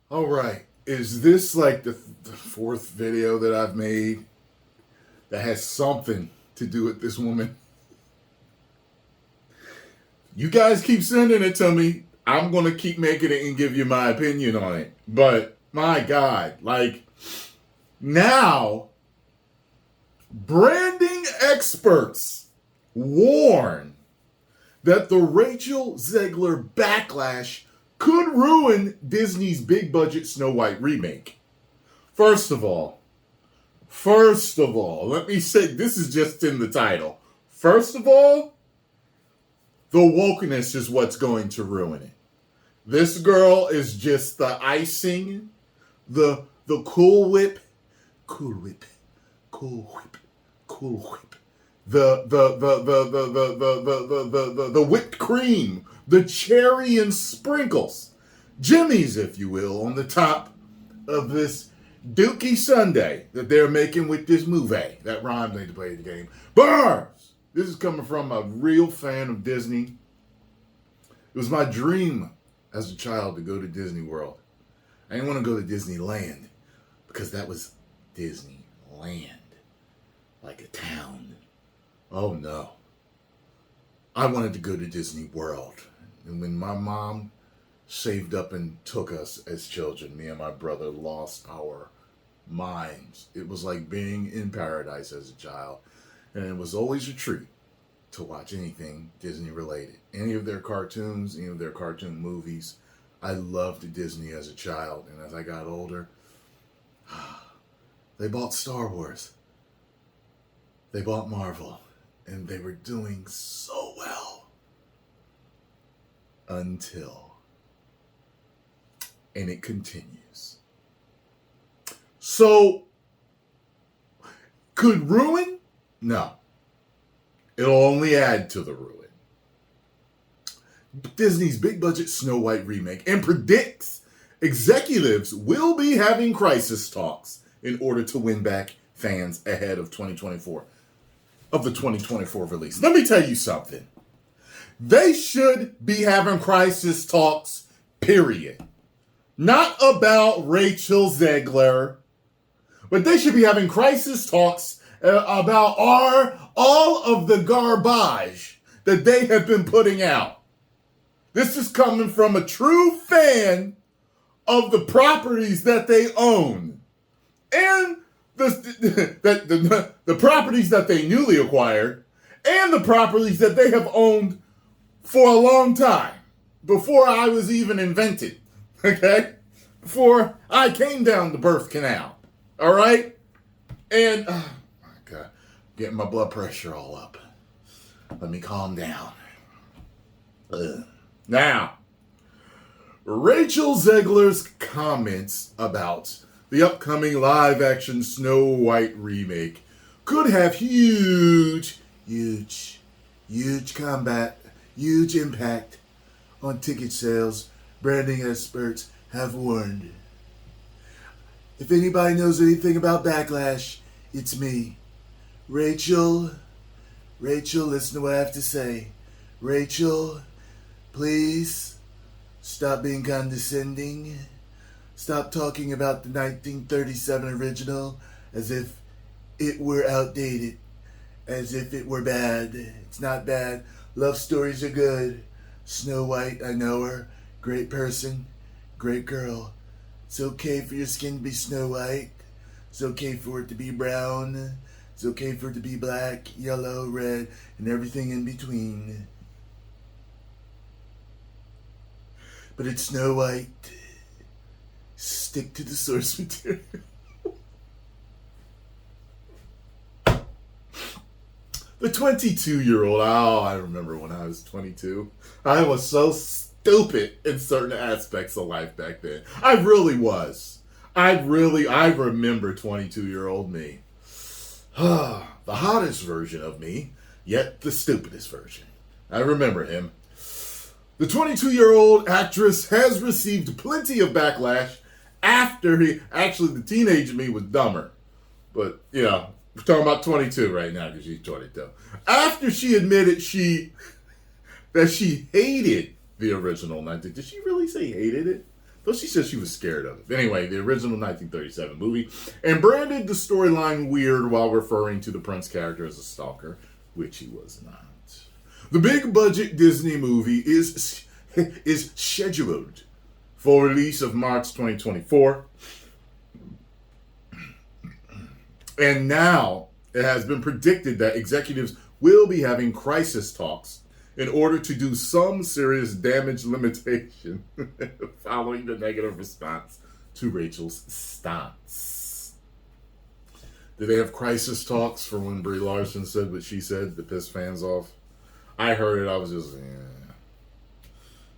All right. Is this like the fourth video that I've made that has something to do with this woman? You guys keep sending it to me. I'm going to keep making it and give you my opinion on it. But my God, like now, branding experts warn that the Rachel Zegler backlash could ruin Disney's big budget Snow White remake. First of all, let me say, this is just in the title. First of all, the wokeness is what's going to ruin it. This girl is just the icing, the cool whip, cool whip, cool whip, cool whip. The whipped cream, the cherry and sprinkles, jimmies, if you will, on the top of this dookie sundae that they're making with this movie. That rhymes, need to play the game. Bars! This is coming from a real fan of Disney. It was my dream as a child to go to Disney World. I didn't want to go to Disneyland because that was Disneyland, like a town. Oh no. I wanted to go to Disney World. And when my mom saved up and took us as children, me and my brother lost our minds. It was like being in paradise as a child. And it was always a treat to watch anything Disney related. Any of their cartoons, any of their cartoon movies. I loved Disney as a child. And as I got older, they bought Star Wars. They bought Marvel. And they were doing so well. Until. And it continues. So, could ruin? No. It'll only add to the ruin. Disney's big budget Snow White remake and predicts executives will be having crisis talks in order to win back fans ahead of 2024. Of the 2024 release. Let me tell you something. They should be having crisis talks, period. Not about Rachel Zegler, but they should be having crisis talks about all of the garbage that they have been putting out. This is coming from a true fan of the properties that they own. And the properties that they newly acquired and the properties that they have owned for a long time, before I was even invented, okay? Before I came down the birth canal, all right? And, oh my God, getting my blood pressure all up. Let me calm down. Now, Rachel Zegler's comments about the upcoming live-action Snow White remake could have huge impact on ticket sales, branding experts have warned. If anybody knows anything about backlash, it's me. Rachel, listen to what I have to say. Rachel, please stop being condescending. Stop talking about the 1937 original as if it were outdated, as if it were bad. It's not bad. Love stories are good. Snow White, I know her. Great person. Great girl. It's okay for your skin to be Snow White. It's okay for it to be brown. It's okay for it to be black, yellow, red, and everything in between. But it's Snow White. Stick to the source material. The 22-year-old, I remember when I was 22. I was so stupid in certain aspects of life back then. I really was. I remember 22-year-old me. The hottest version of me, yet the stupidest version. I remember him. The 22-year-old actress has received plenty of backlash after the teenage me was dumber. But, we're talking about 22 right now because she's 22. After she admitted that she hated the original 19. Did she really say hated it? though she said she was scared of it. Anyway, the original 1937 movie, and branded the storyline weird while referring to the Prince character as a stalker, which he was not. The big budget Disney movie is scheduled for release of March 2024. And now it has been predicted that executives will be having crisis talks in order to do some serious damage limitation following the negative response to Rachel's stance. Did they have crisis talks for when Brie Larson said what she said to piss fans off? I heard it. I was just,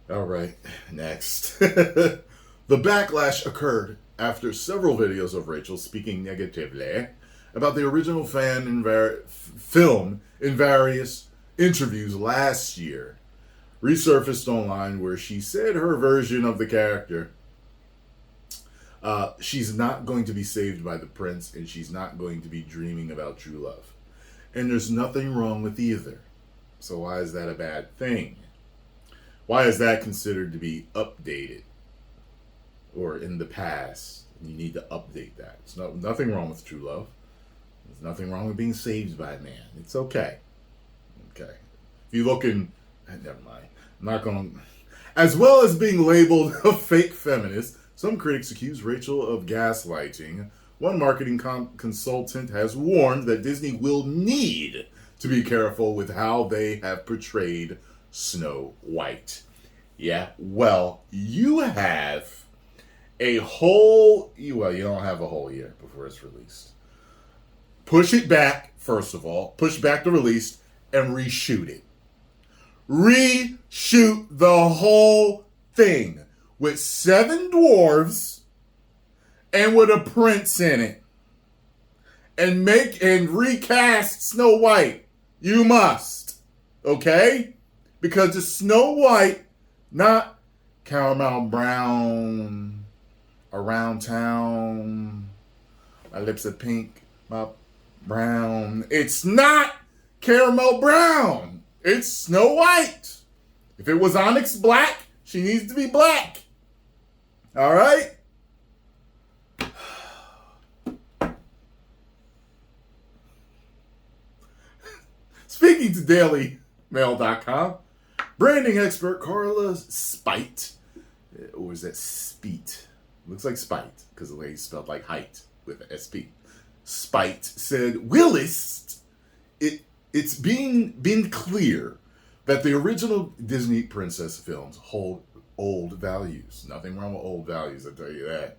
all right, next. The backlash occurred after several videos of Rachel speaking negatively about the original film in various interviews last year resurfaced online, where she said her version of the character, she's not going to be saved by the prince, and she's not going to be dreaming about true love. And there's nothing wrong with either. So why is that a bad thing? Why is that considered to be updated or in the past? You need to update that. There's nothing wrong with true love. There's nothing wrong with being saved by a man. It's okay. Okay. If you look in, never mind. I'm not going to. As well as being labeled a fake feminist, some critics accuse Rachel of gaslighting. One marketing consultant has warned that Disney will need to be careful with how they have portrayed Snow White. Yeah, well, you have you don't have a whole year before it's released. Push it back, first of all. Push back the release and reshoot it. Reshoot the whole thing with 7 dwarves and with a prince in it. And recast Snow White. You must. Okay? Because it's Snow White, not caramel brown, around town, my lips are pink, my brown. It's not caramel brown. It's Snow White. If it was onyx black, she needs to be black. All right? Speaking to dailymail.com, branding expert Carla Spite, or is that Speet? Looks like Spite, because the lady spelled like height with an SP. Spite said, Willis, it's been clear that the original Disney princess films hold old values. Nothing wrong with old values, I tell you that.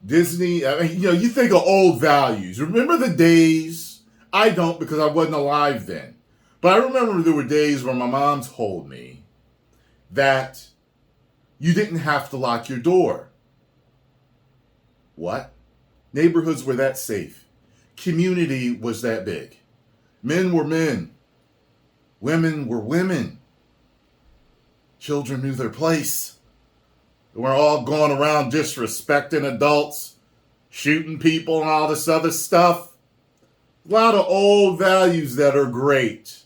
Disney, you think of old values. Remember the days? I don't, because I wasn't alive then. But I remember there were days where my mom told me that you didn't have to lock your door. What? Neighborhoods were that safe. Community was that big. Men were men. Women were women. Children knew their place. They weren't all going around disrespecting adults, shooting people and all this other stuff. A lot of old values that are great.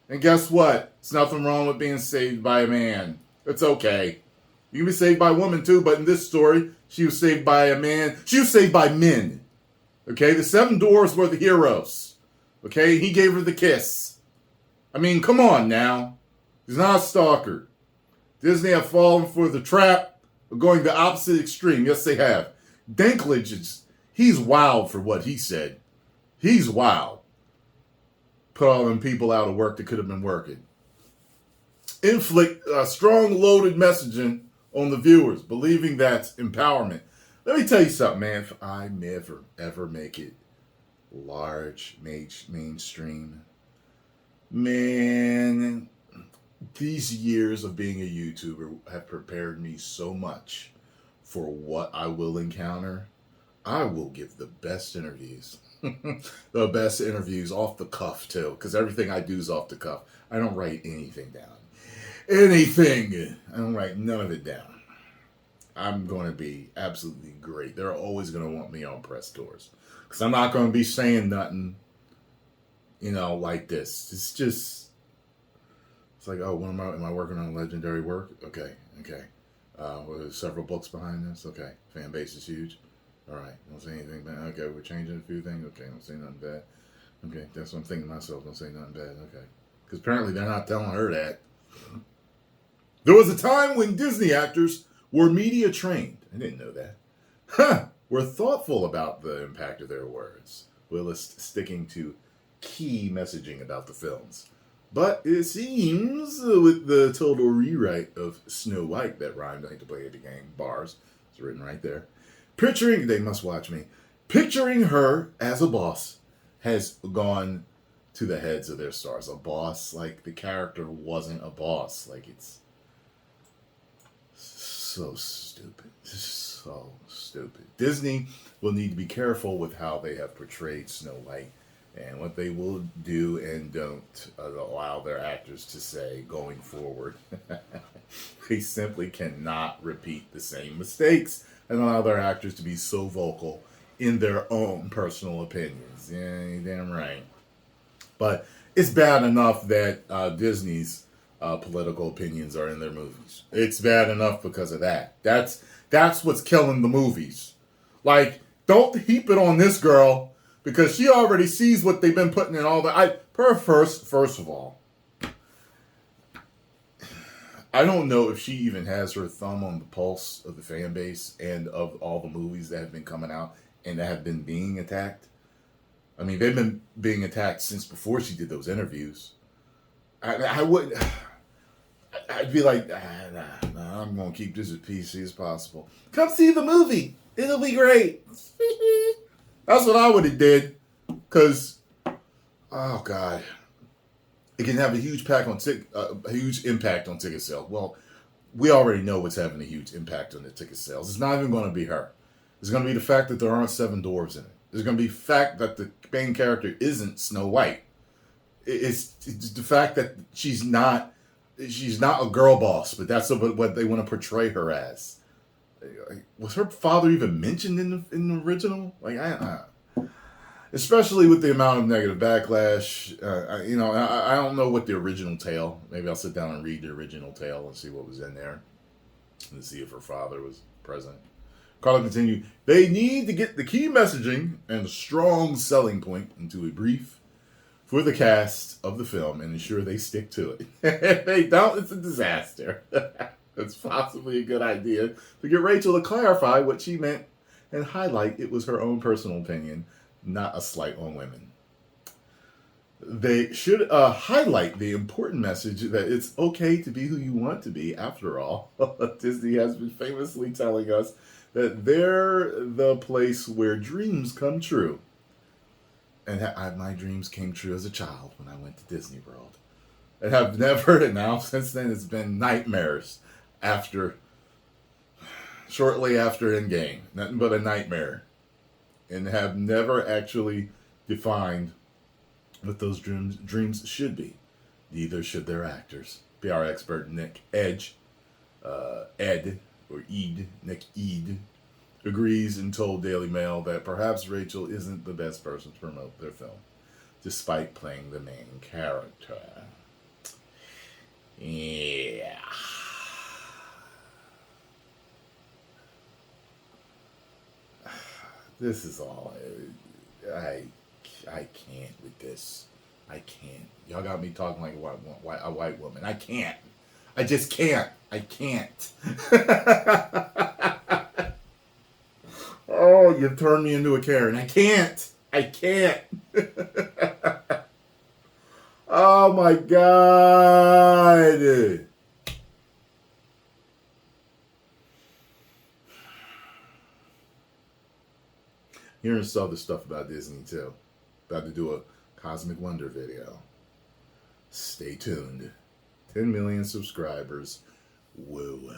And guess what? It's nothing wrong with being saved by a man. It's okay. You can be saved by a woman too, but in this story, she was saved by a man. She was saved by men. Okay? The 7 dwarves were the heroes. Okay? He gave her the kiss. I mean, come on now. He's not a stalker. Disney have fallen for the trap of going the opposite extreme. Yes, they have. Dinklage, he's wild for what he said. He's wild. Put all them people out of work that could have been working. Inflict strong loaded messaging on the viewers, believing that's empowerment. Let me tell you something, man. If I never, ever make it large, mainstream, man, these years of being a YouTuber have prepared me so much for what I will encounter. I will give the best interviews. The best interviews off the cuff, too, because everything I do is off the cuff. I don't write anything down. Anything. I don't write none of it down. I'm going to be absolutely great. They're always going to want me on press tours, because I'm not going to be saying nothing, like this. It's like, oh, am I working on legendary work? Okay. There's several books behind this. Okay, fan base is huge. All right, don't say anything bad. Okay, we're changing a few things. Okay, don't say nothing bad. Okay, that's what I'm thinking to myself. Don't say nothing bad. Okay, because apparently they're not telling her that. There was a time when Disney actors were media trained. I didn't know that. Huh. Were thoughtful about the impact of their words, while sticking to key messaging about the films. But it seems with the total rewrite of Snow White that rhymed, I hate to play the game, bars, it's written right there. They must watch me. Picturing her as a boss has gone to the heads of their stars. A boss, like the character wasn't a boss. Like it's so stupid. So stupid. Disney will need to be careful with how they have portrayed Snow White and what they will do and don't allow their actors to say going forward. They simply cannot repeat the same mistakes and allow their actors to be so vocal in their own personal opinions. Yeah, you're damn right. But it's bad enough that Disney's political opinions are in their movies. It's bad enough because of that. That's what's killing the movies. Like, don't heap it on this girl because she already sees what they've been putting in all the. First of all, I don't know if she even has her thumb on the pulse of the fan base and of all the movies that have been coming out and that have been being attacked. I mean, they've been being attacked since before she did those interviews. I would. I'd be like, nah, I'm going to keep this as PC as possible. Come see the movie. It'll be great. That's what I would have did. Because, oh, God. It can have a huge impact on ticket sales. Well, we already know what's having a huge impact on the ticket sales. It's not even going to be her. It's going to be the fact that there aren't 7 dwarves in it. It's going to be the fact that the main character isn't Snow White. It's the fact that she's not a girl boss, but that's what they want to portray her as. Was her father even mentioned in the original? Like, especially with the amount of negative backlash. I don't know what the original tale. Maybe I'll sit down and read the original tale and see what was in there, and see if her father was present. Carla continued, they need to get the key messaging and a strong selling point into a brief for the cast of the film and ensure they stick to it. If they don't, it's a disaster. It's possibly a good idea to get Rachel to clarify what she meant and highlight it was her own personal opinion, not a slight on women. They should highlight the important message that it's okay to be who you want to be, after all. Disney has been famously telling us that they're the place where dreams come true. And my dreams came true as a child when I went to Disney World. And have never, and now since then it's been nightmares shortly after Endgame. Nothing but a nightmare. And have never actually defined what those dreams should be. Neither should their actors. PR expert Nick Ed, agrees and told Daily Mail that perhaps Rachel isn't the best person to promote their film, despite playing the main character. Yeah. This is all. I can't with this. I can't. Y'all got me talking like a white woman. I can't. I just can't. I can't. Oh, you've turned me into a Karen. I can't. I can't. Oh my God. Hearing some other stuff about Disney too. About to do a Cosmic Wonder video. Stay tuned. 10 million subscribers. Woo.